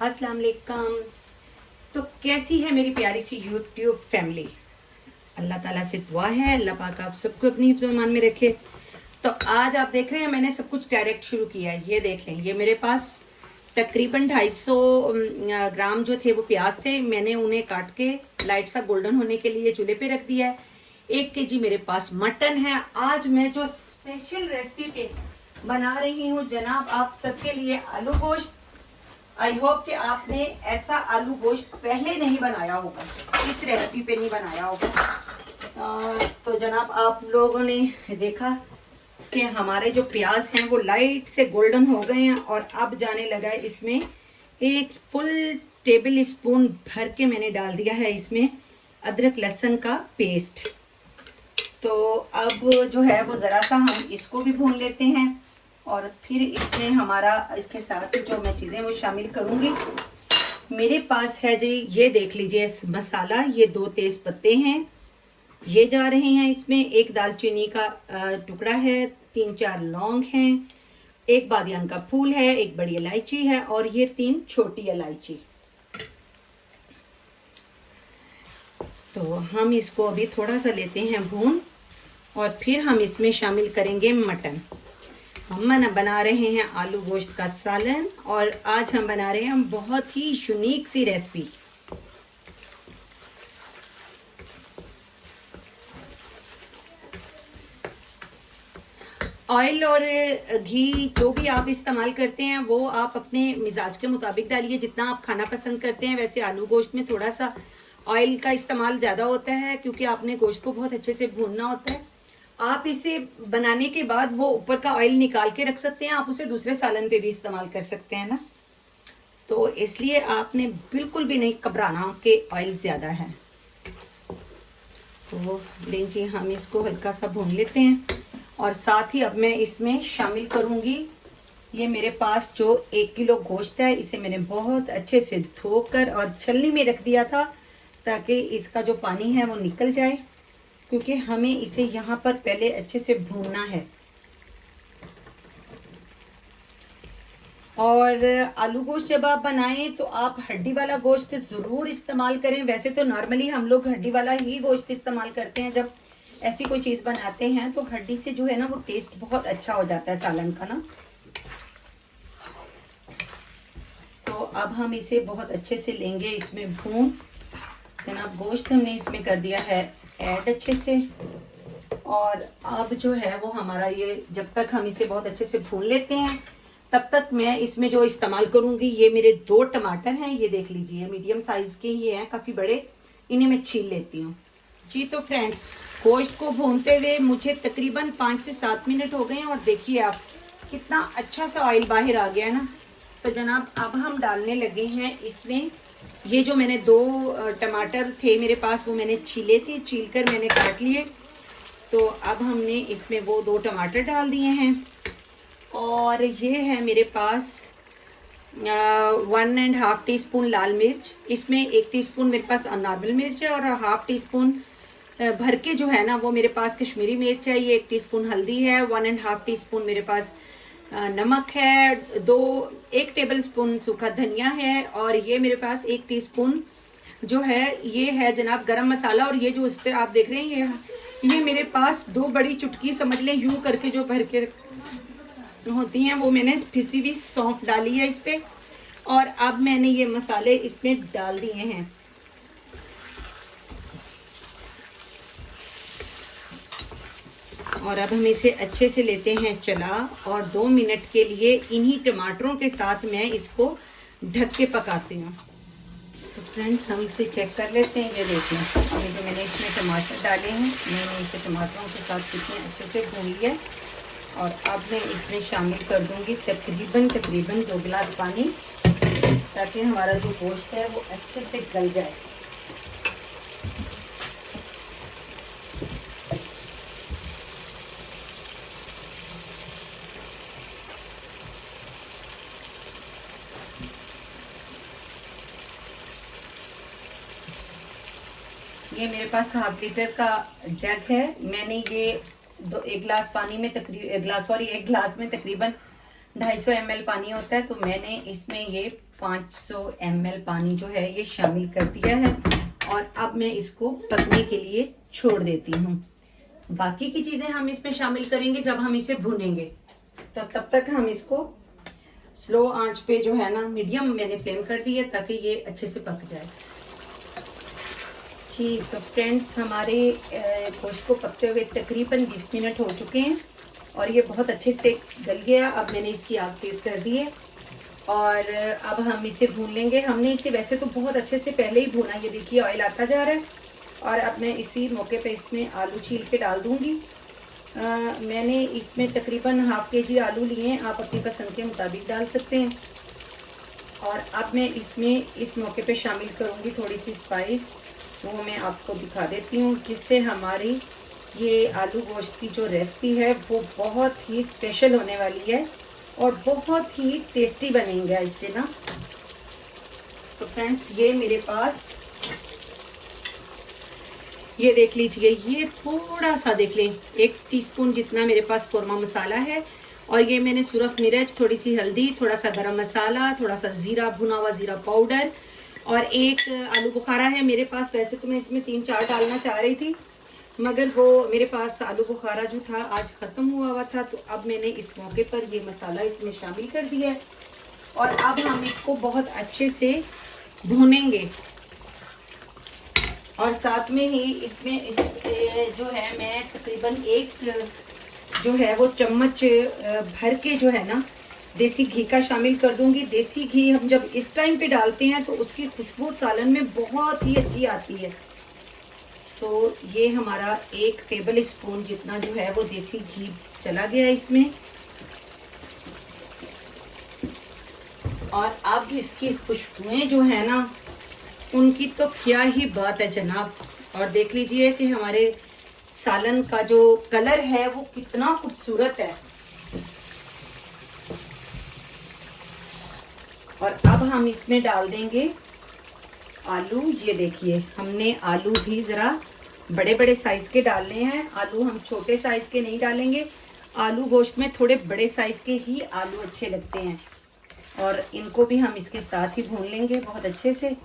अस्सलाम वालेकुम। तो कैसी है मेरी प्यारी सी यूट्यूब फैमिली। अल्लाह ताला से दुआ है अल्लाह पाक आप सबको अपनी हिफ्ज़ ईमान में रखे। तो आज आप देख रहे हैं मैंने सब कुछ डायरेक्ट शुरू किया है। ये देख लें, ये मेरे पास तकरीबन 250 ग्राम जो थे वो प्याज थे। मैंने उन्हें काट के लाइट सा गोल्डन होने के लिए चूल्हे पे रख दिया है। 1 केजी मेरे पास मटन है। आज मैं जो स्पेशल रेसिपी पे बना रही हूँ जनाब आप सबके लिए आलू गोश्त। आई होप कि आपने ऐसा आलू गोश्त पहले नहीं बनाया होगा, इस रेसिपी पे नहीं बनाया होगा। तो जनाब आप लोगों ने देखा कि हमारे जो प्याज हैं वो लाइट से गोल्डन हो गए हैं और अब जाने लगा है इसमें 1 फुल टेबल स्पून भर के मैंने डाल दिया है इसमें अदरक लहसुन का पेस्ट। तो अब जो है वो ज़रा सा हम इसको भी भून लेते हैं और फिर इसमें हमारा इसके साथ जो मैं चीज़ें वो शामिल करूँगी। मेरे पास है जी, ये देख लीजिए मसाला, ये 2 तेज पत्ते हैं, ये जा रहे हैं इसमें। 1 दालचीनी का टुकड़ा है, 3-4 लौंग हैं, 1 बादियान का फूल है, 1 बड़ी इलायची है और ये 3 छोटी इलायची। तो हम इसको अभी थोड़ा सा लेते हैं भून और फिर हम इसमें शामिल करेंगे मटन। हम बना रहे हैं आलू गोश्त का सालन और आज हम बना रहे हैं बहुत ही यूनिक सी रेसिपी। ऑयल और घी जो भी आप इस्तेमाल करते हैं वो आप अपने मिजाज के मुताबिक डालिए, जितना आप खाना पसंद करते हैं। वैसे आलू गोश्त में थोड़ा सा ऑयल का इस्तेमाल ज़्यादा होता है क्योंकि आपने गोश्त को बहुत अच्छे से भूनना होता है। आप इसे बनाने के बाद वो ऊपर का ऑयल निकाल के रख सकते हैं, आप उसे दूसरे सालन पे भी इस्तेमाल कर सकते हैं ना। तो इसलिए आपने बिल्कुल भी नहीं घबराना कि ऑयल ज़्यादा है। तो लीजिए हम इसको हल्का सा भून लेते हैं और साथ ही अब मैं इसमें शामिल करूँगी ये मेरे पास जो 1 किलो गोश्त है, इसे मैंने बहुत अच्छे से धोकर और छलनी में रख दिया था ताकि इसका जो पानी है वो निकल जाए, क्योंकि हमें इसे यहाँ पर पहले अच्छे से भूनना है। और आलू गोश्त जब आप बनाएं तो आप हड्डी वाला गोश्त ज़रूर इस्तेमाल करें। वैसे तो नॉर्मली हम लोग हड्डी वाला ही गोश्त इस्तेमाल करते हैं जब ऐसी कोई चीज़ बनाते हैं, तो हड्डी से जो है ना वो टेस्ट बहुत अच्छा हो जाता है सालन का ना। तो अब हम इसे बहुत अच्छे से लेंगे इसमें भून। जनाब गोश्त हमने इसमें कर दिया है ऐड अच्छे से और अब जो है वो हमारा ये जब तक हम इसे बहुत अच्छे से भून लेते हैं तब तक मैं इसमें जो इस्तेमाल करूंगी, ये मेरे 2 टमाटर हैं, ये देख लीजिए मीडियम साइज के ही हैं, काफ़ी बड़े। इन्हें मैं छील लेती हूँ जी। तो फ्रेंड्स गोश्त को भूनते हुए मुझे तकरीबन 5 से 7 मिनट हो गए हैं और देखिए आप कितना अच्छा सा ऑयल बाहर आ गया है ना। तो जनाब अब हम डालने लगे हैं इसमें ये जो मैंने 2 टमाटर थे मेरे पास वो मैंने छीले थे, छील कर मैंने काट लिए। तो अब हमने इसमें वो 2 टमाटर डाल दिए हैं और ये है मेरे पास 1.5 टीस्पून लाल मिर्च। इसमें 1 टीस्पून मेरे पास नॉर्मल मिर्च है और 1/2 टीस्पून भर के जो है ना वो मेरे पास कश्मीरी मिर्च है। ये 1 टीस्पून हल्दी है, 1.5 टीस्पून मेरे पास नमक है, 1 टेबल स्पून सूखा धनिया है और ये मेरे पास 1 टीस्पून जो है ये है जनाब गरम मसाला। और ये जो इस पर आप देख रहे हैं ये मेरे पास 2 बड़ी चुटकी समझ लें यूं करके जो भर के होती हैं वो मैंने पिसी हुई सौंफ डाली है इस पे। और अब मैंने ये मसाले इसमें डाल दिए हैं। और अब हम इसे अच्छे से लेते हैं चला और 2 मिनट के लिए इन्हीं टमाटरों के साथ मैं इसको ढक के पकाती हूँ। तो फ्रेंड्स हम इसे चेक कर लेते हैं। ये देखें ये जो मैंने इसमें टमाटर डाले हैं मैंने इसे टमाटरों के साथ कितने अच्छे से भून लिया। और अब मैं इसमें शामिल कर दूँगी तकरीबन 2 गिलास पानी, ताकि हमारा जो गोश्त है वो अच्छे से गल जाए। ये मेरे पास 1/2 लीटर का जग है। मैंने ये 1 गिलास पानी में तकरीबन 1 गिलास में तकरीबन 250 ml पानी होता है, तो मैंने इसमें ये 500 ml पानी जो है ये शामिल कर दिया है और अब मैं इसको पकने के लिए छोड़ देती हूँ। बाकी की चीजें हम इसमें शामिल करेंगे जब हम इसे भूनेंगे, तो तब तक हम इसको स्लो आंच पे जो है ना, मीडियम मैंने फ्लेम कर दी है ताकि ये अच्छे से पक जाए। ठीक, तो फ्रेंड्स हमारे गोश्त को पकते हुए तकरीबन 20 मिनट हो चुके हैं और ये बहुत अच्छे से गल गया। अब मैंने इसकी आग तेज़ कर दी है और अब हम इसे भून लेंगे। हमने इसे वैसे तो बहुत अच्छे से पहले ही भूना, ये देखिए ऑयल आता जा रहा है। और अब मैं इसी मौके पे इसमें आलू छील के डाल दूंगी। मैंने इसमें तकरीबन ½ kg आलू लिए हैं, आप अपनी पसंद के मुताबिक डाल सकते हैं। और अब मैं इसमें इस मौके पे शामिल करूंगी थोड़ी सी स्पाइस, वो मैं आपको दिखा देती हूँ, जिससे हमारी ये आलू गोश्त की जो रेसिपी है वो बहुत ही स्पेशल होने वाली है और बहुत ही टेस्टी बनेगा इससे ना। तो फ्रेंड्स ये मेरे पास, ये देख लीजिए, ये थोड़ा सा देख लें 1 टीस्पून जितना मेरे पास कोरमा मसाला है। और ये मैंने सुरख मिर्च, थोड़ी सी हल्दी, थोड़ा सा गरम मसाला, थोड़ा सा जीरा, भुना हुआ जीरा पाउडर और 1 आलू बुखारा है मेरे पास। वैसे तो मैं इसमें 3-4 डालना चाह रही थी, मगर वो मेरे पास आलू बुखारा जो था आज ख़त्म हुआ था, तो अब मैंने इस मौके पर ये मसाला इसमें शामिल कर दिया है। और अब हम इसको बहुत अच्छे से भूनेंगे और साथ में ही इसमें जो है मैं तकरीबन 1 जो है वो चम्मच भर के जो है ना देसी घी का शामिल कर दूंगी। देसी घी हम जब इस टाइम पे डालते हैं तो उसकी खुशबू सालन में बहुत ही अच्छी आती है। तो ये हमारा 1 टेबल स्पून जितना जो है वो देसी घी चला गया इसमें। और अब इसकी खुशबुएं जो है ना, उनकी तो क्या ही बात है जनाब। और देख लीजिए कि हमारे सालन का जो कलर है वो कितना खूबसूरत है। और अब हम इसमें डाल देंगे आलू। ये देखिए हमने आलू भी ज़रा बड़े बड़े साइज़ के डालने हैं। आलू हम छोटे साइज़ के नहीं डालेंगे, आलू गोश्त में थोड़े बड़े साइज़ के ही आलू अच्छे लगते हैं। और इनको भी हम इसके साथ ही भून लेंगे बहुत अच्छे से।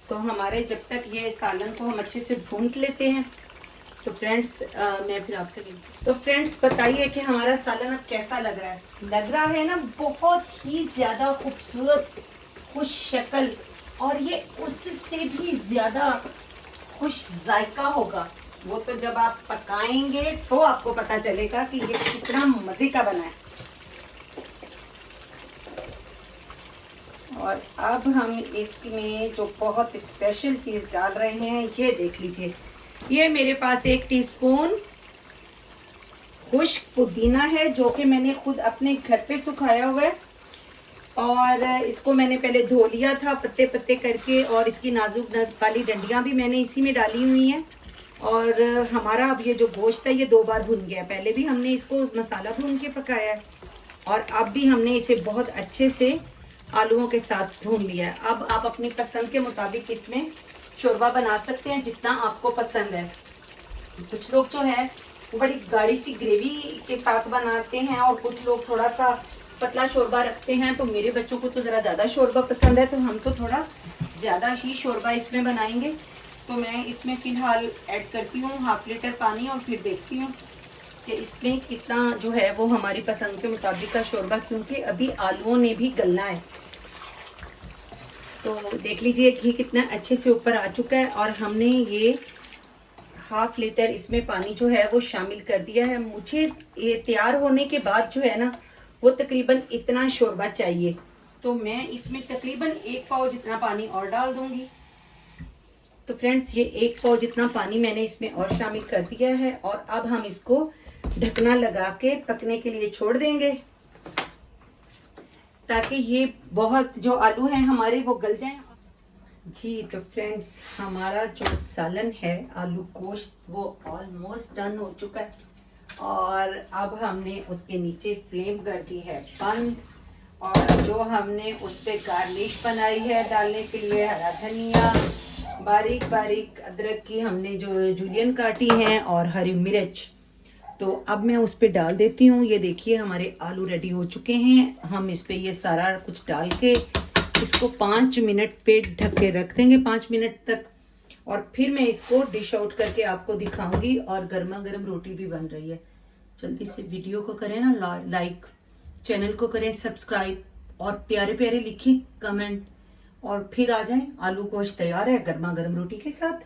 तो हमारे जब तक ये सालन को हम अच्छे से भून लेते हैं, तो फ्रेंड्स मैं फिर आपसे तो फ्रेंड्स बताइए कि हमारा सालन अब कैसा लग रहा है। लग रहा है ना बहुत ही ज़्यादा खूबसूरत, खुश शक्ल, और ये उससे भी ज़्यादा खुश जायका होगा। वो तो जब आप पकाएंगे तो आपको पता चलेगा कि ये कितना मज़े का बना है। और अब हम इसमें जो बहुत स्पेशल चीज़ डाल रहे हैं, ये देख लीजिए, ये मेरे पास 1 टीस्पून खुश्क पुदीना है जो कि मैंने खुद अपने घर पे सुखाया हुआ है। और इसको मैंने पहले धो लिया था पत्ते पत्ते करके, और इसकी नाजुक वाली डंडियां भी मैंने इसी में डाली हुई हैं। और हमारा अब ये जो गोश्त है ये 2 बार भुन गया। पहले भी हमने इसको मसाला भून के पकाया है और अब भी हमने इसे बहुत अच्छे से आलूओं के साथ भून लिया है। अब आप अपनी पसंद के मुताबिक इसमें शोरबा बना सकते हैं जितना आपको पसंद है। कुछ लोग जो है वो बड़ी गाढ़ी सी ग्रेवी के साथ बनाते हैं और कुछ लोग थोड़ा सा पतला शोरबा रखते हैं। तो मेरे बच्चों को तो ज़रा ज़्यादा शोरबा पसंद है, तो हम तो थोड़ा ज़्यादा ही शोरबा इसमें बनाएंगे। तो मैं इसमें फ़िलहाल ऐड करती हूँ ½ लीटर पानी और फिर देखती हूँ कि इसमें कितना जो है वो हमारी पसंद के मुताबिक का शोरबा, क्योंकि अभी आलूओं ने भी गलना है। तो देख लीजिए घी कितना अच्छे से ऊपर आ चुका है और हमने ये ½ लीटर इसमें पानी जो है वो शामिल कर दिया है। मुझे ये तैयार होने के बाद जो है ना वो तकरीबन इतना शोरबा चाहिए, तो मैं इसमें तकरीबन 1 पाव जितना पानी और डाल दूंगी। तो फ्रेंड्स ये 1 पाव जितना पानी मैंने इसमें और शामिल कर दिया है और अब हम इसको ढकना लगा के पकने के लिए छोड़ देंगे ताकि ये बहुत जो आलू हैं हमारे वो गल जाएं। जी तो फ्रेंड्स हमारा जो सालन है आलू गोश्त वो ऑलमोस्ट डन हो चुका है और अब हमने उसके नीचे फ्लेम कर दी है बंद। और जो हमने उस पर गार्निश बनाई है डालने के लिए हरा धनिया, बारीक बारीक अदरक की हमने जो जूलियन काटी है और हरी मिर्च, तो अब मैं उस पर डाल देती हूँ। ये देखिए हमारे आलू रेडी हो चुके हैं। हम इस पे ये सारा कुछ डाल के इसको 5 मिनट पे ढक के रख देंगे, 5 मिनट तक, और फिर मैं इसको डिश आउट करके आपको दिखाऊंगी। और गर्मा गर्म रोटी भी बन रही है। जल्दी से वीडियो को करें ना लाइक, चैनल को करें सब्सक्राइब, और प्यारे प्यारे लिखिए कमेंट, और फिर आ जाएं। आलू गोश्त तैयार है गर्मा गर्म रोटी के साथ।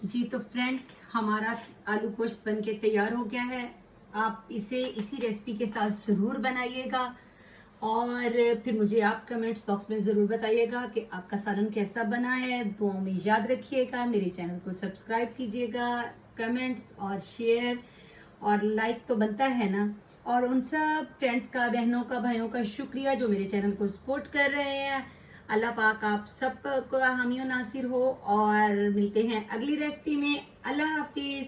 जी तो फ्रेंड्स, हमारा आलू गोश्त बन के तैयार हो गया है। आप इसे इसी रेसिपी के साथ जरूर बनाइएगा, और फिर मुझे आप कमेंट्स बॉक्स में जरूर बताइएगा कि आपका सालन कैसा बना है। दुआओं में याद रखिएगा, मेरे चैनल को सब्सक्राइब कीजिएगा, कमेंट्स और शेयर और लाइक तो बनता है ना। और उन सब फ्रेंड्स का, बहनों का, भाइयों का शुक्रिया जो मेरे चैनल को सपोर्ट कर रहे हैं। अल्लाह पाक आप सब को हामी नासिर हो, और मिलते हैं अगली रेसिपी में। अल्लाह हाफिज।